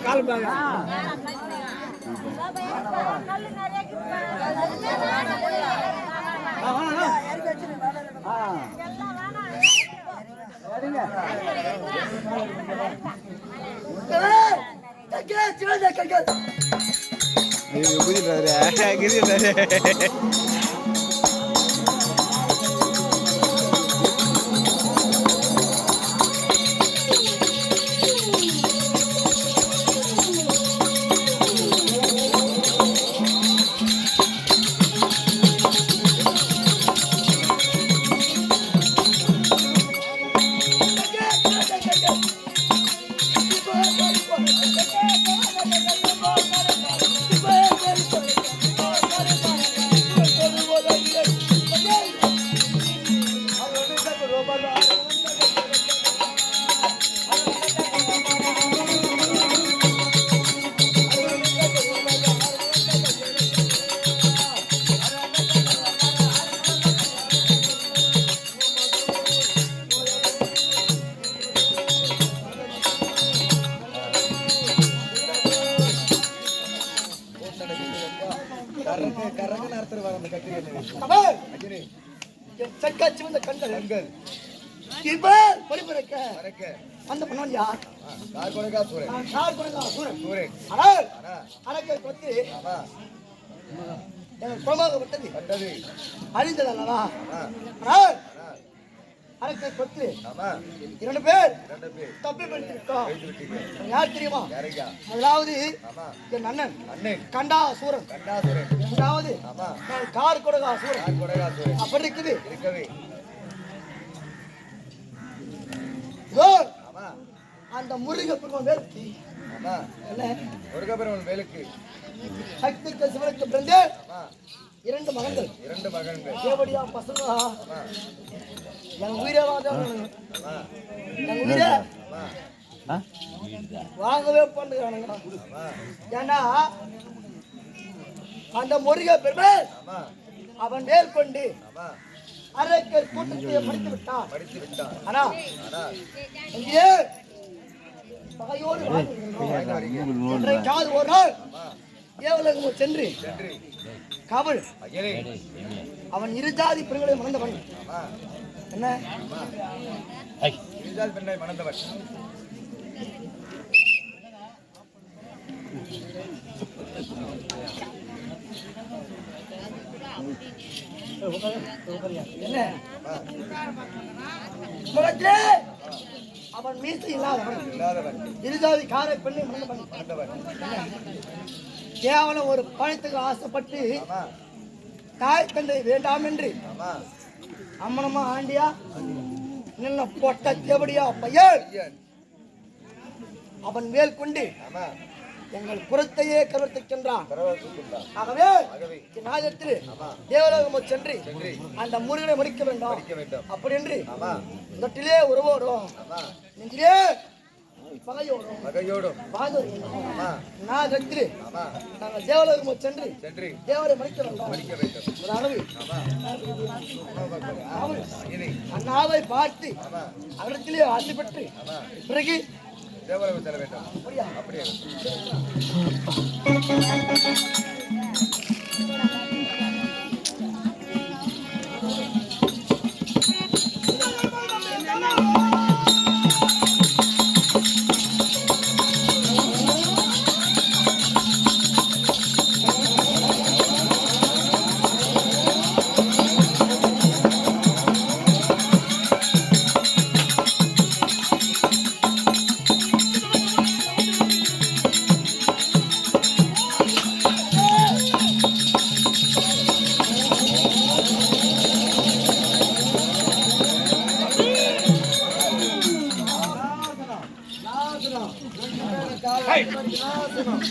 கால் பாருங்க அந்த பண்ணவன் யார்? அறிந்ததல்லவா? அரக்கை கொத்து 2 பேர் தப்பி படுத்திருக்கோம். யார் தெரியுமா? முதலாவது என் அண்ணன் கண்டாசூரன், இரண்டாவது கார் கொடுகாசூரன். அப்படி இருக்குது. அந்த முருகப்பெருமான் வேலுக்கு சக்திக்கு சிவனுக்கு பிறந்த 2 மகன்கள். தேவடியா பசங்க என் உயிரை வாங்கவே பண்ணுறானுங்க. ஏன்னா அந்த முருக பெருமான் அவன் மேற்கொண்டு அரக்கர் கூட்டத்தை படித்து விட்டான். ஆனா இங்கே பகையோடு ஒரு நாள் ஏவலகம் சென்று காவல் அவன் இருஜாதி பெண்களை மணந்தவன். என்ன பெண்ணை மணந்தவன்? அவன் மீசை இல்லாதவன், இருஜாதி காரை பெண்ணை மணந்தவன். கேவலம் ஒரு பணத்துக்கு ஆசைப்பட்டு தாய் தந்தை வேண்டாம் என்று அம்மனமா ஆண்டியா நின்ன பொட்ட தேவடியா பையன் அவன் மேல் கொண்டு எங்கள் புறத்தையே கவர்த்து சென்றான். ஆகவே நாயத்திற்கு தேவலோகம் சென்று அந்த முருகனை முடிக்க வேண்டும். அப்படி என்று தொட்டிலே உருவோடும் நெஞ்சிலே பகையோடும் நாயத்திற்கு நாங்கள் தேவலோகம் சென்று தேவரை முடிக்க வேண்டும். ஒரு அளவு அண்ணாவை பார்த்து அவரிடத்திலே ஆசைப்பட்டு பிறகு தேவலோகம் செல்ல வேண்டும். அப்படியே நாசனம். காலை 5 மணிக்கு நாசனம்.